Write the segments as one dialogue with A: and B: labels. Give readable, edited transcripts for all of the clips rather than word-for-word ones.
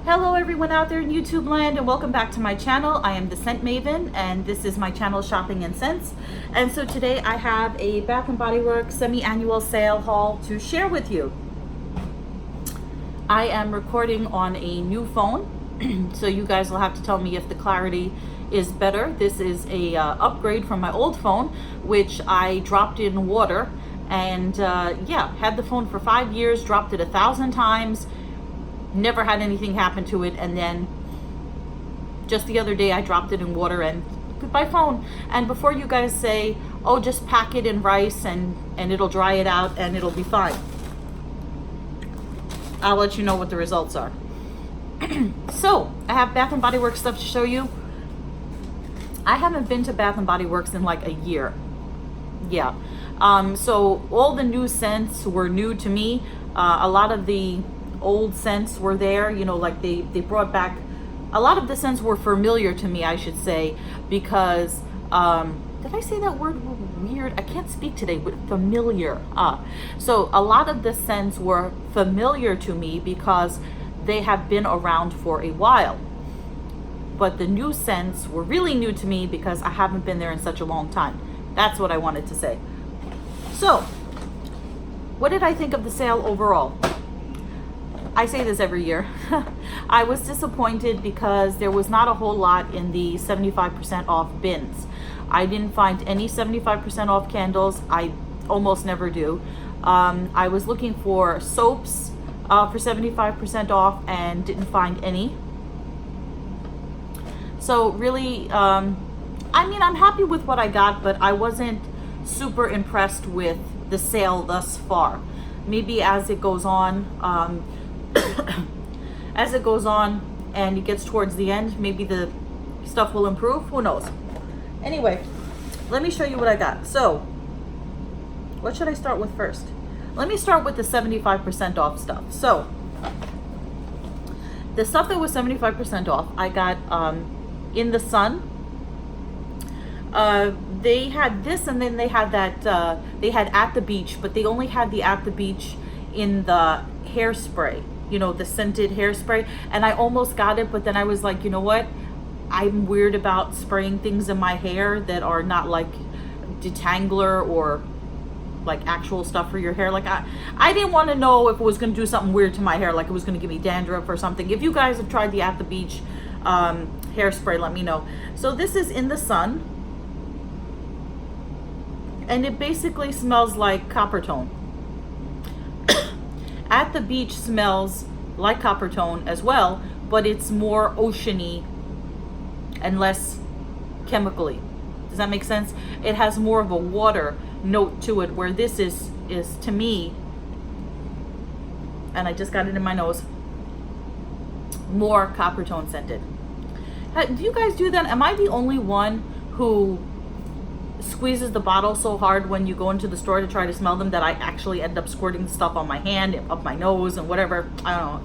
A: Hello everyone out there in YouTube land, and welcome back to my channel. I am the Scent Maven, and this is my channel Shopping and Scents. And so today I have a Bath & Body Works semi-annual sale haul to share with you. I am recording on a new phone, so you guys will have to tell me if the clarity is better. This is a upgrade from my old phone, which I dropped in water, and yeah, had the phone for 5 years, dropped it 1,000 times, never had anything happen to it, and then just the other day I dropped it in water and goodbye phone. And before you guys say, oh, just pack it in rice and it'll dry it out and it'll be fine, I'll let you know what the results are. So I have Bath & Body Works stuff to show you. I haven't been to Bath & Body Works in like a year. Yeah. So all the new scents were new to me. A lot of the old scents were there, you know, like they brought back a lot of the scents were familiar to me, I should say, because did I say that word weird? I can't speak today, but familiar. So a lot of the scents were familiar to me because they have been around for a while, but the new scents were really new to me because I haven't been there in such a long time. That's what I wanted to say. So what did I think of the sale overall? I say this every year. I was disappointed because there was not a whole lot in the 75% off bins. I didn't find any 75% off candles. I almost never do. I was looking for soaps for 75% off and didn't find any. So really, I mean, I'm happy with what I got, but I wasn't super impressed with the sale thus far. Maybe as it goes on, as it goes on and it gets towards the end, maybe the stuff will improve. Who knows? Anyway, let me show you what I got. So what should I start with first? Let me start with the 75% off stuff. So the stuff that was 75% off, I got In the Sun. They had this, and then they had that they had At the Beach, but they only had the At the Beach in the hairspray, you know, the scented hairspray, and I almost got it, but then I was like, you know what, I'm weird about spraying things in my hair that are not like detangler or like actual stuff for your hair. Like I didn't want to know if it was going to do something weird to my hair, like it was going to give me dandruff or something. If you guys have tried the At the Beach hairspray, let me know. So this is In the Sun, and it basically smells like copper tone. At the Beach smells like copper tone as well, but it's more oceany and less chemically. Does that make sense? It has more of a water note to it, where this is to me, and I just got it in my nose, more copper tone scented. Do you guys do that? Am I the only one who squeezes the bottle so hard when you go into the store to try to smell them that I actually end up squirting the stuff on my hand, up my nose, and whatever? I don't know.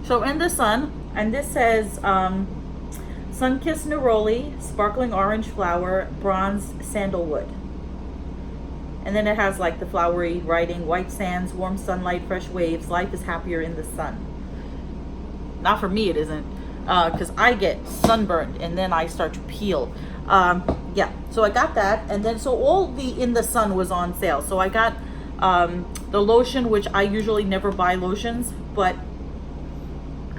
A: So In the Sun, and this says Sun-Kissed Neroli, Sparkling Orange Flower, Bronze Sandalwood. And then it has like the flowery writing, white sands, warm sunlight, fresh waves, life is happier in the sun. Not for me, it isn't, because I get sunburned and then I start to peel. Yeah, so I got that, and then so all the In the Sun was on sale. So I got the lotion, which I usually never buy lotions, but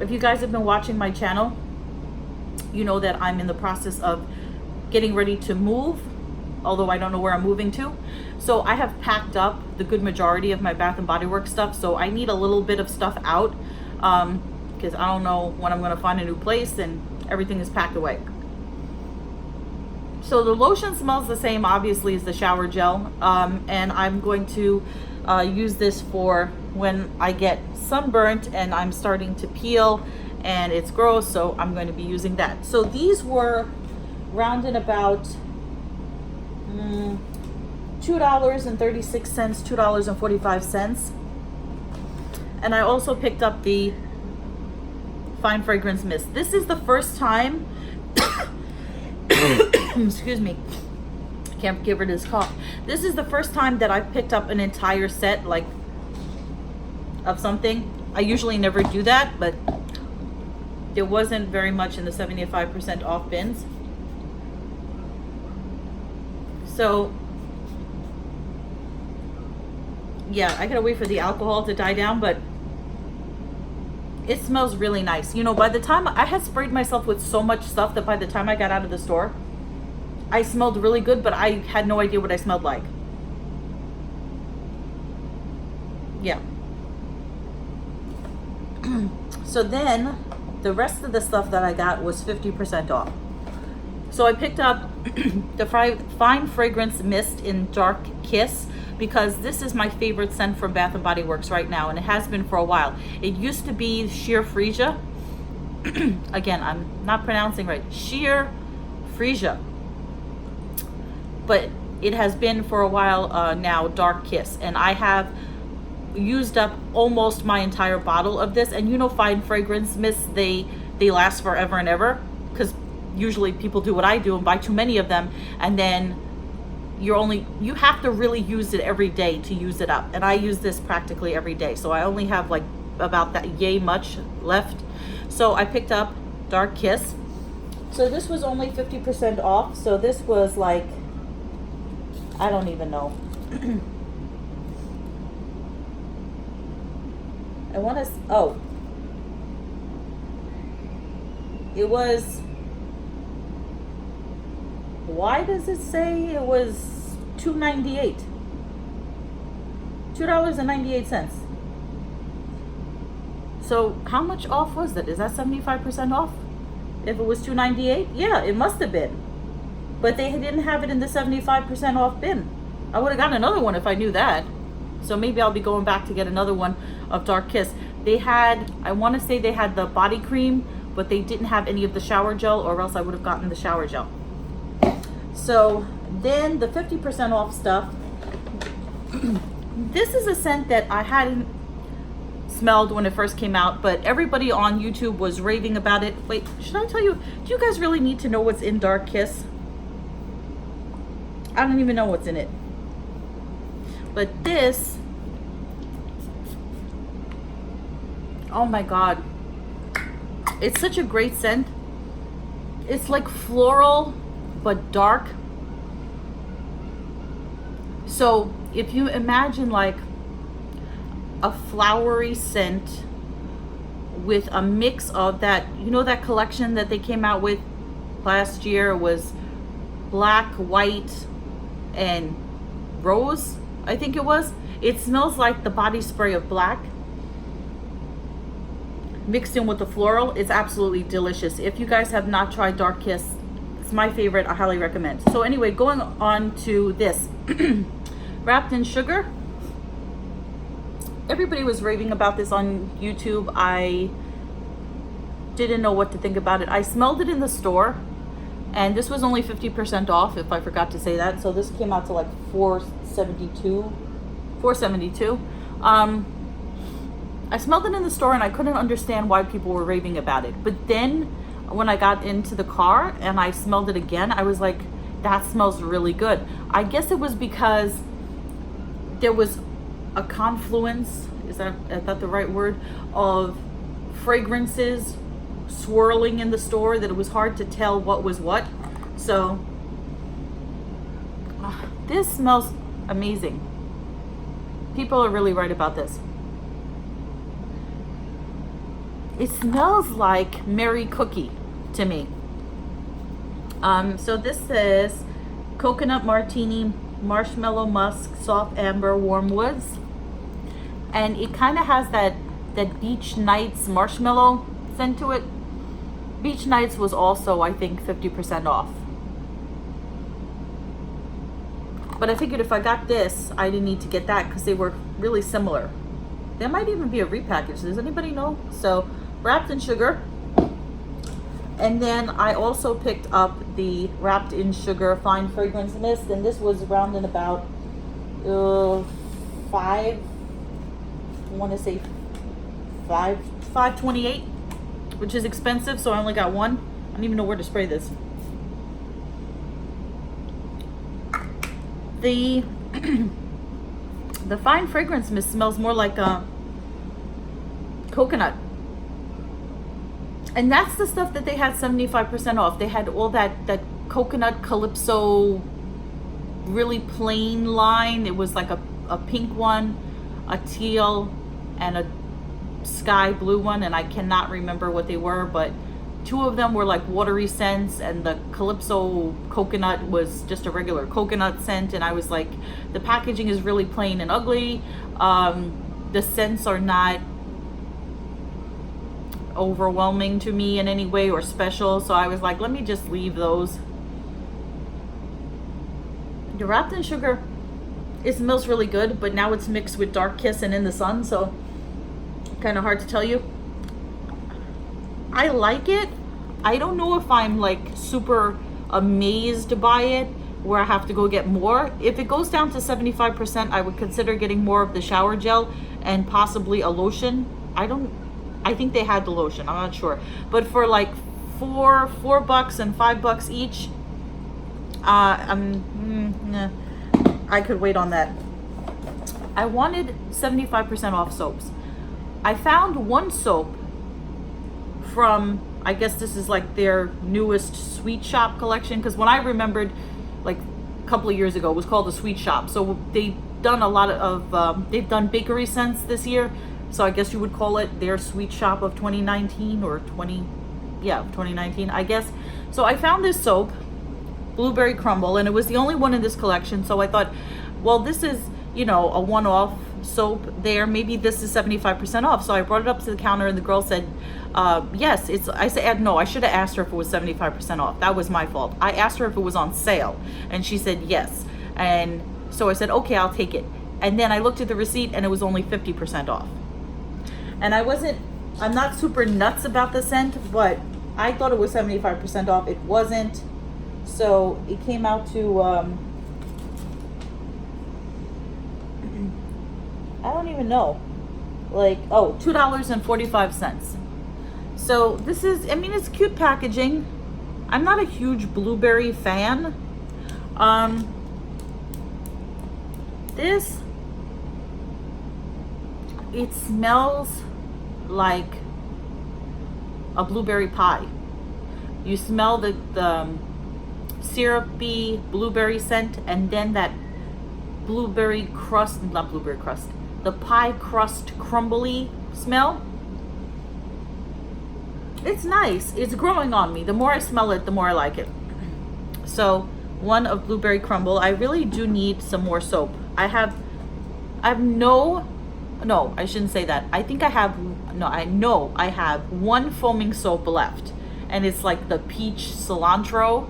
A: if you guys have been watching my channel, you know that I'm in the process of getting ready to move, although I don't know where I'm moving to. So I have packed up the good majority of my Bath & Body Works stuff, so I need a little bit of stuff out, because I don't know when I'm going to find a new place and everything is packed away. So the lotion smells the same, obviously, as the shower gel, and I'm going to use this for when I get sunburnt and I'm starting to peel and it's gross, so I'm going to be using that. So these were rounded about $2.36, $2.45, and I also picked up the Fine Fragrance Mist. This is the first time excuse me, can't get rid of this cough. This is the first time that I've picked up an entire set, like, of something. I usually never do that, but there wasn't very much in the 75% off bins. So yeah, I gotta wait for the alcohol to die down, but it smells really nice. You know, by the time I had sprayed myself with so much stuff that by the time I got out of the store, I smelled really good, but I had no idea what I smelled like. Yeah. So then the rest of the stuff that I got was 50% off. So I picked up the Fine Fragrance Mist in Dark Kiss, because this is my favorite scent from Bath & Body Works right now, and it has been for a while. It used to be Sheer Freesia. Again, I'm not pronouncing right. Sheer Freesia. But it has been for a while now Dark Kiss, and I have used up almost my entire bottle of this. And you know, Fine Fragrance Mists, they last forever and ever, because usually people do what I do and buy too many of them, and then you have to really use it every day to use it up. And I use this practically every day, so I only have like about that yay much left. So I picked up Dark Kiss. So this was only 50% off, so this was like, I don't even know. I want to, oh, it was, why does it say it was $2.98? $2.98. So how much off was it? Is that 75% off? If it was $2.98? Yeah, it must have been. But they didn't have it in the 75% off bin. I would have gotten another one if I knew that. So maybe I'll be going back to get another one of Dark Kiss. They had, I want to say they had the body cream, but they didn't have any of the shower gel, or else I would have gotten the shower gel. So then the 50% off stuff. This is a scent that I hadn't smelled when it first came out, but everybody on YouTube was raving about it. Wait, should I tell you, do you guys really need to know what's in Dark Kiss? I don't even know what's in it. But this, oh my God, it's such a great scent. It's like floral but dark. So if you imagine like a flowery scent with a mix of that, you know, that collection that they came out with last year was black, white, and rose, I think it was. It smells like the body spray of black mixed in with the floral. It's absolutely delicious. If you guys have not tried Dark Kiss, it's my favorite. I highly recommend. So anyway, going on to this. Wrapped in Sugar. Everybody was raving about this on YouTube. I didn't know what to think about it. I smelled it in the store, and this was only 50% off, if I forgot to say that. So this came out to like $4.72. I smelled it in the store and I couldn't understand why people were raving about it. But then when I got into the car and I smelled it again, I was like, that smells really good. I guess it was because there was a confluence, is that the right word, of fragrances swirling in the store that it was hard to tell what was what. So this smells amazing. People are really right about this. It smells like Mary Cookie to me. So this says coconut martini, marshmallow musk, soft amber, warm woods, and it kind of has that Beach Nights marshmallow scent to it. Beach Nights was also, I think, 50% off. But I figured if I got this, I didn't need to get that because they were really similar. There might even be a repackage. Does anybody know? So Wrapped in Sugar. And then I also picked up the Wrapped in Sugar Fine Fragrance Mist, and this was around in about $5.28, which is expensive, so I only got one. I don't even know where to spray this. The Fine Fragrance Mist smells more like coconut. And that's the stuff that they had 75% off. They had all that coconut calypso, really plain line. It was like a pink one, a teal, and a sky blue one, and I cannot remember what they were, but two of them were like watery scents, and the calypso coconut was just a regular coconut scent. And I was like, the packaging is really plain and ugly. The scents are not overwhelming to me in any way or special, so I was like, let me just leave those. The wrapped in sugar, it smells really good, but now it's mixed with Dark Kiss and In the Sun, so kind of hard to tell you. I like it. I don't know if I'm like super amazed by it where I have to go get more. If it goes down to 75%, I would consider getting more of the shower gel and possibly a lotion. I think they had the lotion, I'm not sure. But for like $4 and $5 each, I could wait on that. I wanted 75% off soaps. I found one soap from, I guess this is like their newest Sweet Shop collection, because when I remembered like a couple of years ago, it was called the Sweet Shop. So they've done a lot of, they've done bakery scents this year. So I guess you would call it their Sweet Shop of 2019 or 2019, I guess. So I found this soap, Blueberry Crumble, and it was the only one in this collection. So I thought, well, this is, you know, a one-off soap there. Maybe this is 75% off. So I brought it up to the counter, and the girl said, yes, it's, I said, no, I should have asked her if it was 75% off. That was my fault. I asked her if it was on sale, and she said yes. And so I said, okay, I'll take it. And then I looked at the receipt, and it was only 50% off. And I'm not super nuts about the scent, but I thought it was 75% off. It wasn't. So it came out to, I don't even know, like, oh, $2.45. So this is, I mean, it's cute packaging. I'm not a huge blueberry fan. It smells like a blueberry pie. You smell the syrupy blueberry scent, and then that blueberry crust, not blueberry crust, the pie crust crumbly smell. It's nice. It's growing on me. The more I smell it, the more I like it. So one of Blueberry Crumble. I really do need some more soap. I know I shouldn't say that. I know I have one foaming soap left, and it's like the peach cilantro.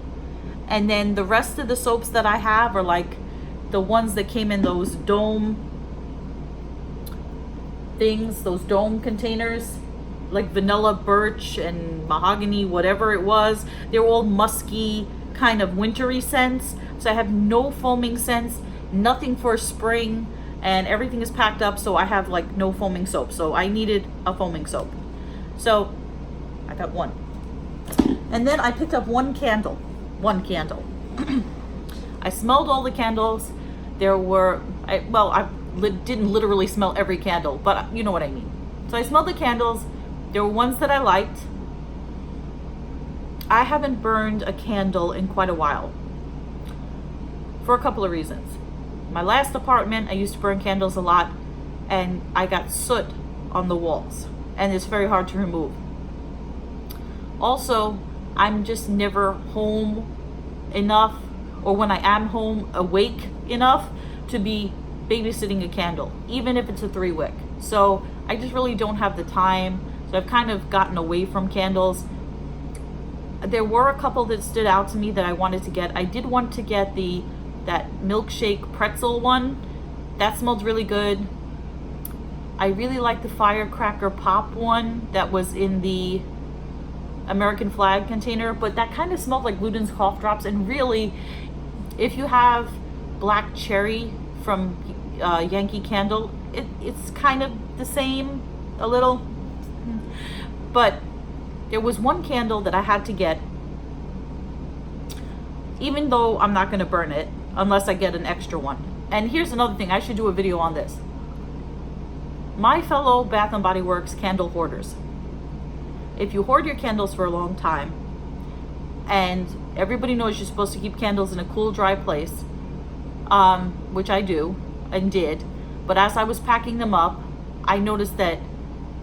A: And then the rest of the soaps that I have are like the ones that came in those dome things, those dome containers, like vanilla, birch, and mahogany, whatever it was. They're all musky, kind of wintry scents. So I have no foaming scents, nothing for spring, and everything is packed up. So I have like no foaming soap. So I needed a foaming soap. So I got one. And then I picked up one candle. I smelled all the candles. There were, I didn't literally smell every candle, but you know what I mean. So I smelled the candles. There were ones that I liked. I haven't burned a candle in quite a while for a couple of reasons. My last apartment, I used to burn candles a lot, and I got soot on the walls, and it's very hard to remove. Also, I'm just never home enough, or when I am home, awake enough to be babysitting a candle, even if it's a 3-wick. So I just really don't have the time. So I've kind of gotten away from candles. There were a couple that stood out to me that I wanted to get. I did want to get that milkshake pretzel one. That smelled really good. I really like the firecracker pop one that was in the American flag container, but that kind of smelled like Luden's cough drops. And really, if you have black cherry from Yankee Candle, it's kind of the same a little. But there was one candle that I had to get, even though I'm not going to burn it unless I get an extra one. And here's another thing, I should do a video on this. My fellow Bath & Body Works candle hoarders, if you hoard your candles for a long time, and everybody knows you're supposed to keep candles in a cool, dry place, which I do and did, but as I was packing them up, I noticed that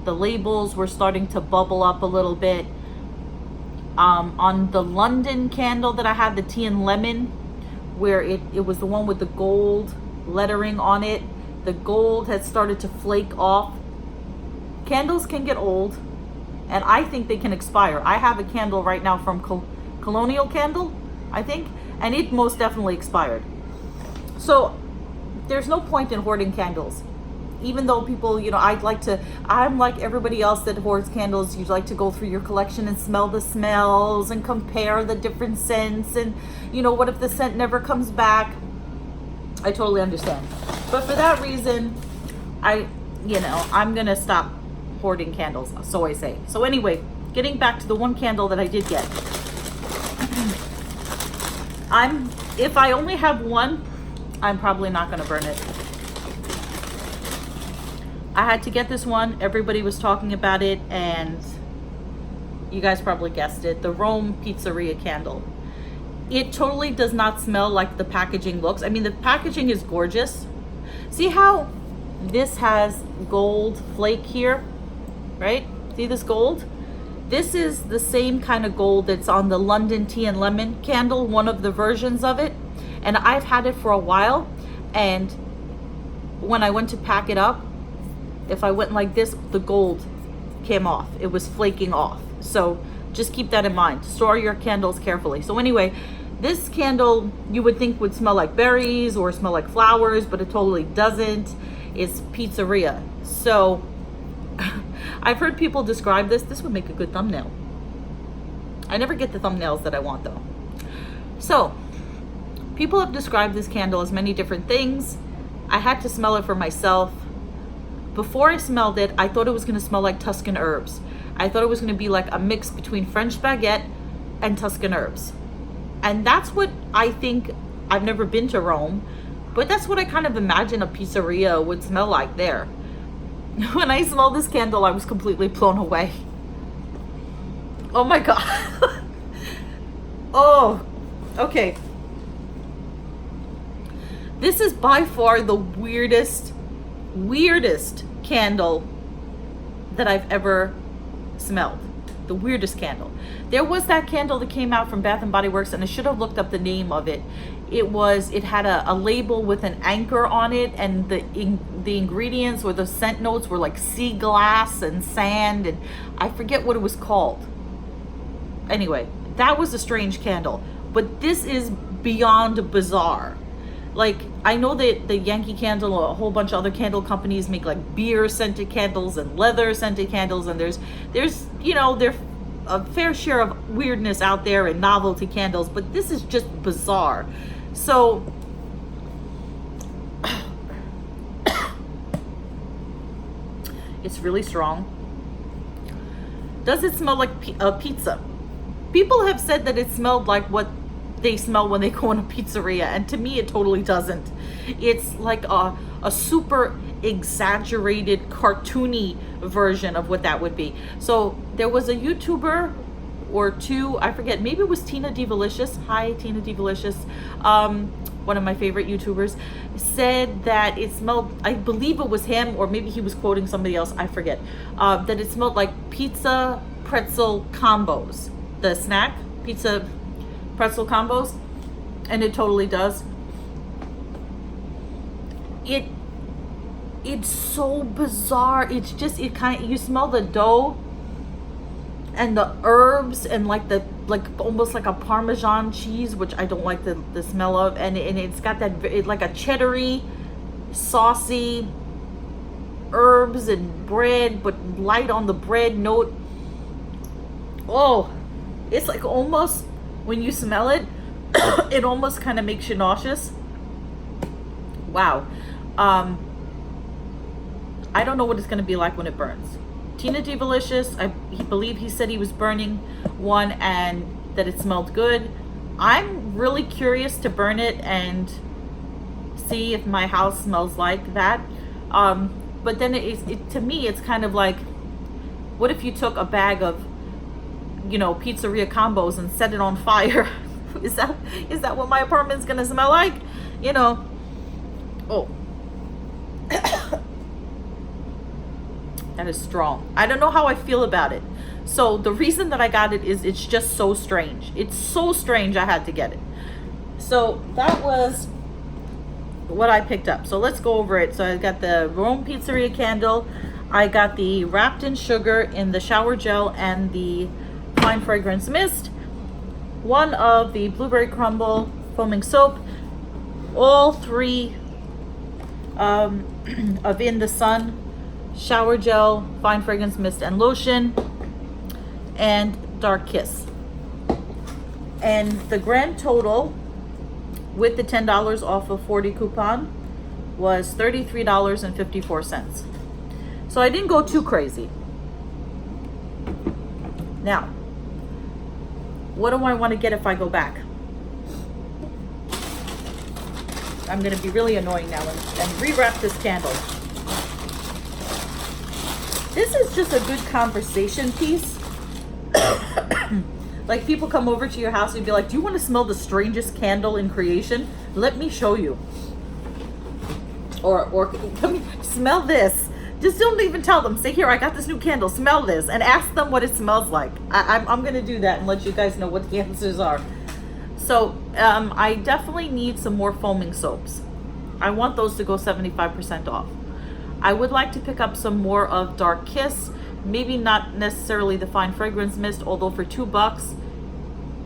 A: the labels were starting to bubble up a little bit. On the London candle that I had, the tea and lemon, where it was the one with the gold lettering on it, the gold had started to flake off. Candles can get old, and I think they can expire. I have a candle right now from Colonial Candle, I think, and it most definitely expired. So there's no point in hoarding candles. Even though people, I'm like everybody else that hoards candles. You like to go through your collection and smell the smells and compare the different scents, and what if the scent never comes back? I totally understand. But for that reason, I'm gonna stop hoarding candles, so I say. So anyway, getting back to the one candle that I did get. If I only have one, I'm probably not gonna burn it. I had to get this one. Everybody was talking about it, and you guys probably guessed it. The Rome Pizzeria candle. It totally does not smell like the packaging looks. I mean, the packaging is gorgeous. See how this has gold flake here, right? See this gold? This is the same kind of gold that's on the London Tea and Lemon candle, one of the versions of it. And I've had it for a while, and when I went to pack it up, if I went like this, the gold came off. It was flaking off. So just keep that in mind. Store your candles carefully. So anyway, this candle you would think would smell like berries or smell like flowers, but it totally doesn't. It's Pizzeria. So I've heard people describe this. This would make a good thumbnail. I never get the thumbnails that I want though. So people have described this candle as many different things. I had to smell it for myself. Before I smelled it, I thought it was going to smell like Tuscan herbs. I thought it was going to be like a mix between French baguette and Tuscan herbs. And that's what I think. I've never been to Rome, but that's what I kind of imagine a pizzeria would smell like there. When I smelled this candle, I was completely blown away. Oh my God. Oh, okay. This is by far the weirdest candle that I've ever smelled. The weirdest candle. There was that candle that came out from Bath and Body Works, and I should have looked up the name of it. It had a label with an anchor on it, and the ingredients or the scent notes were like sea glass and sand, and I forget what it was called. Anyway, that was a strange candle, but this is beyond bizarre. Like, I know that the Yankee Candle, a whole bunch of other candle companies make like beer scented candles and leather scented candles, and there's there's a fair share of weirdness out there and novelty candles, but this is just bizarre. So it's really strong. Does it smell like a pizza? People have said that it smelled like what they smell when they go in a pizzeria, and to me it totally doesn't. It's like a super exaggerated cartoony version of what that would be. So there was a YouTuber or two, I forget, maybe it was Tina Divalicious. Hi Tina Divalicious, one of my favorite YouTubers, said that it smelled, I believe it was him, or maybe he was quoting somebody else, I forget, that it smelled like pizza pretzel combos, the snack pizza pretzel combos, and it totally does. It's so bizarre. It's just, you smell the dough and the herbs and like almost like a Parmesan cheese, which I don't like the smell of, and it's got that like a cheddary, saucy herbs and bread, but light on the bread note. Oh, it's like almost, when you smell it, it almost kind of makes you nauseous. Wow. I don't know what it's going to be like when it burns. Tina Divalicious, I believe he said he was burning one and that it smelled good. I'm really curious to burn it and see if my house smells like that. But then to me, it's kind of like, what if you took a bag of you know, pizzeria combos and set it on fire. Is that what my apartment's gonna smell like? You know. Oh. That is strong. I don't know how I feel about it. So the reason that I got it is it's just so strange. It's so strange I had to get it. So that was what I picked up. So let's go over it. So I got the Rome Pizzeria candle. I got the wrapped in sugar in the shower gel and the fine fragrance mist. One of the blueberry crumble foaming soap. All three of In the Sun shower gel, fine fragrance mist and lotion, and Dark Kiss. And the grand total with the $10 off of 40 coupon was $33.54. So I didn't go too crazy. Now, what do I want to get if I go back? I'm going to be really annoying now and rewrap this candle. This is just a good conversation piece. Like, people come over to your house and be like, do you want to smell the strangest candle in creation? Let me show you. Or come smell this. Just don't even tell them. Say, here, I got this new candle. Smell this. And ask them what it smells like. I'm going to do that and let you guys know what the answers are. So, I definitely need some more foaming soaps. I want those to go 75% off. I would like to pick up some more of Dark Kiss. Maybe not necessarily the fine fragrance mist, although for $2,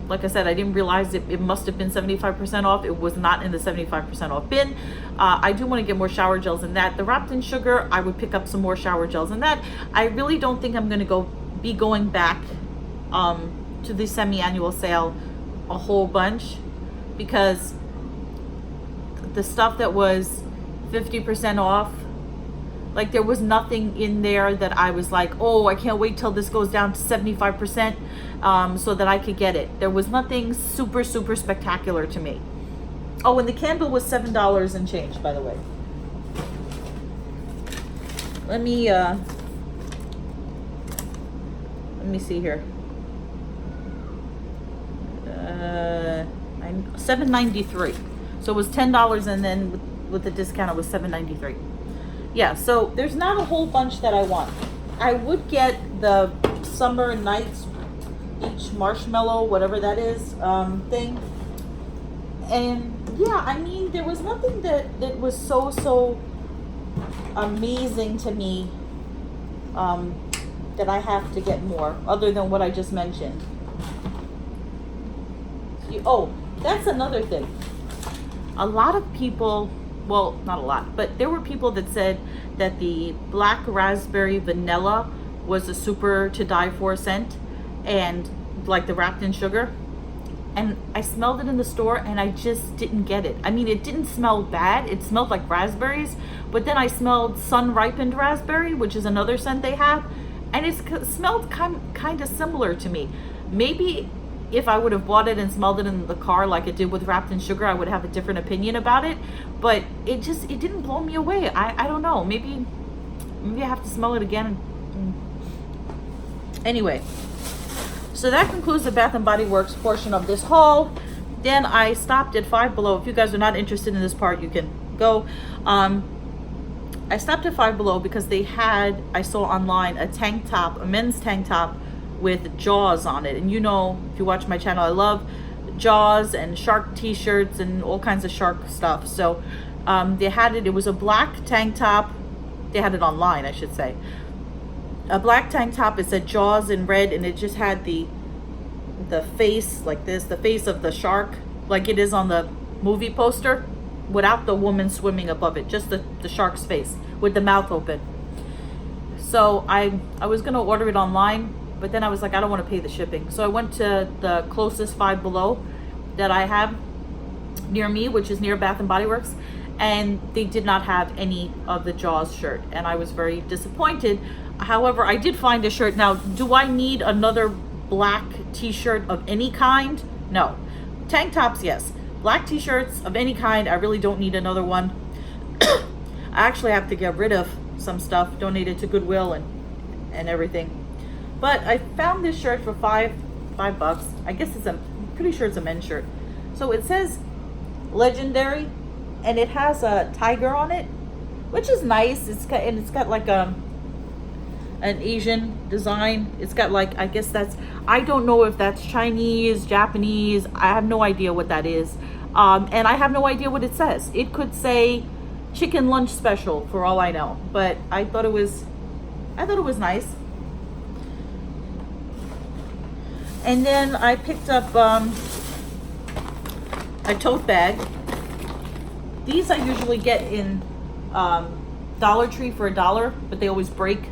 A: like I said, I didn't realize it must have been 75% off. It was not in the 75% off bin. I do want to get more shower gels in that. The wrapped in sugar, I would pick up some more shower gels in that. I really don't think I'm going to be going back to the semi-annual sale a whole bunch, because the stuff that was 50% off, like, there was nothing in there that I was like, oh, I can't wait till this goes down to 75% so that I could get it. There was nothing super, super spectacular to me. Oh, and the candle was $7 and change, by the way. Let me see here. $7.93. So it was $10, and then with the discount it was $7.93. Yeah, so there's not a whole bunch that I want. I would get the Summer Nights Beach Marshmallow, whatever that is, thing. And yeah, I mean, there was nothing that was so amazing to me that I have to get more, other than what I just mentioned. Oh, that's another thing. A lot of people, well, not a lot, but there were people that said that the black raspberry vanilla was a super to die for scent, and like the wrapped in sugar. And I smelled it in the store and I just didn't get it. I mean, it didn't smell bad. It smelled like raspberries, but then I smelled sun ripened raspberry, which is another scent they have, and it smelled kind of similar to me. Maybe if I would have bought it and smelled it in the car like it did with wrapped in sugar, I would have a different opinion about it. But it didn't blow me away. I don't know. Maybe I have to smell it again. Anyway, so that concludes the Bath & Body Works portion of this haul. Then I stopped at Five Below. If you guys are not interested in this part, you can go. I stopped at Five Below because they had, I saw online, a tank top, a men's tank top with Jaws on it. And you know, if you watch my channel, I love Jaws and shark t-shirts and all kinds of shark stuff. So they had it. It was a black tank top. They had it online, I should say. A black tank top. It said Jaws in red, and it just had the face like this, the face of the shark, like it is on the movie poster, without the woman swimming above it, just the shark's face with the mouth open. So I was gonna order it online, but then I was like, I don't want to pay the shipping. So I went to the closest Five Below that I have near me, which is near Bath & Body Works, and they did not have any of the Jaws shirt, and I was very disappointed. However, I did find a shirt. Now, do I need another black t-shirt of any kind? No. Tank tops, yes. Black t-shirts of any kind, I really don't need another one. I actually have to get rid of some stuff, donate it to Goodwill and everything. But I found this shirt for $5 $5. I guess I'm pretty sure it's a men's shirt. So it says legendary, and it has a tiger on it, which is nice. It's got like an Asian design. It's got like, I guess that's, I don't know if that's Chinese, Japanese. I have no idea what that is. And I have no idea what it says. It could say chicken lunch special for all I know, but I thought it was nice. And then I picked up a tote bag. These I usually get in Dollar Tree for $1, but they always break,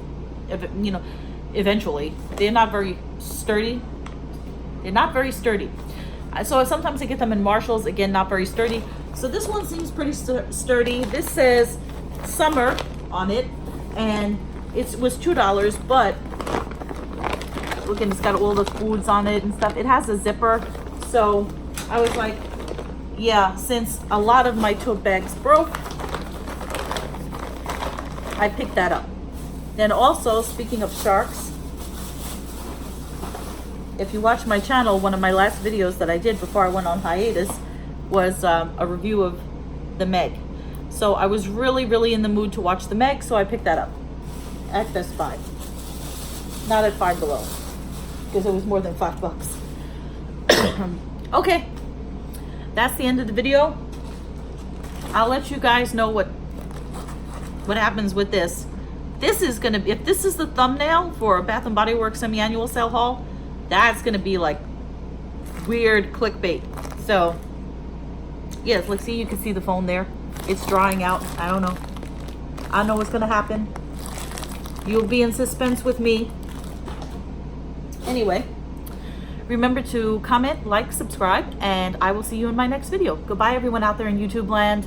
A: eventually. They're not very sturdy. So sometimes I get them in Marshall's, again, not very sturdy. So this one seems pretty sturdy. This says summer on it, and it was $2, but look, and it's got all the foods on it and stuff. It has a zipper, so I was like, yeah, since a lot of my tote bags broke, I picked that up. Then also, speaking of sharks, if you watch my channel, one of my last videos that I did before I went on hiatus was a review of the Meg. So I was really, really in the mood to watch the Meg, so I picked that up at Best Buy. Not at Five Below, because it was more than $5. Okay, that's the end of the video. I'll let you guys know what happens with this. This is gonna be, if this is the thumbnail for a Bath and Body Works semi-annual sale haul, that's gonna be like weird clickbait. So yes, let's see, you can see the phone there. It's drying out. I don't know what's gonna happen. You'll be in suspense with me. Anyway, remember to comment, like, subscribe, and I will see you in my next video. Goodbye everyone out there in YouTube land.